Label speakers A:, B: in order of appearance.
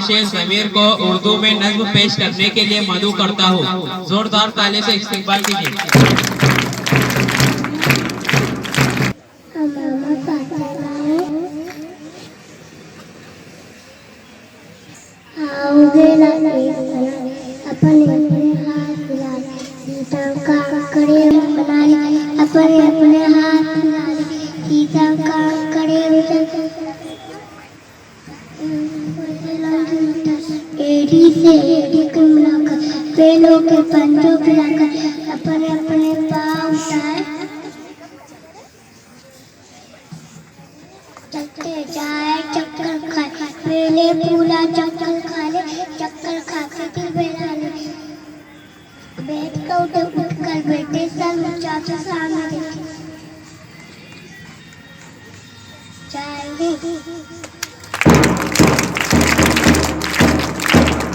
A: शेख ज़मीर को उर्दू में नज्म पेश करने के लिए मदऊ करता हूँ। जोरदार ताली से इस्तकबाल कीजिए।
B: अपने हाथ मिला सीता का करे बना अपने हाथ मिला सीता का करे एड़ी से एड़ी को मिलाकर पेड़ों के पंजों पिलाकर अपने पाँव उठाए चलते जाए चक्कर खाए पहले पूरा चक्कर खा ले चक्कर खा के दिल बना ले बैठ कर उठकर बैठे सर ऊंचा तो सामने देखे जाएंगे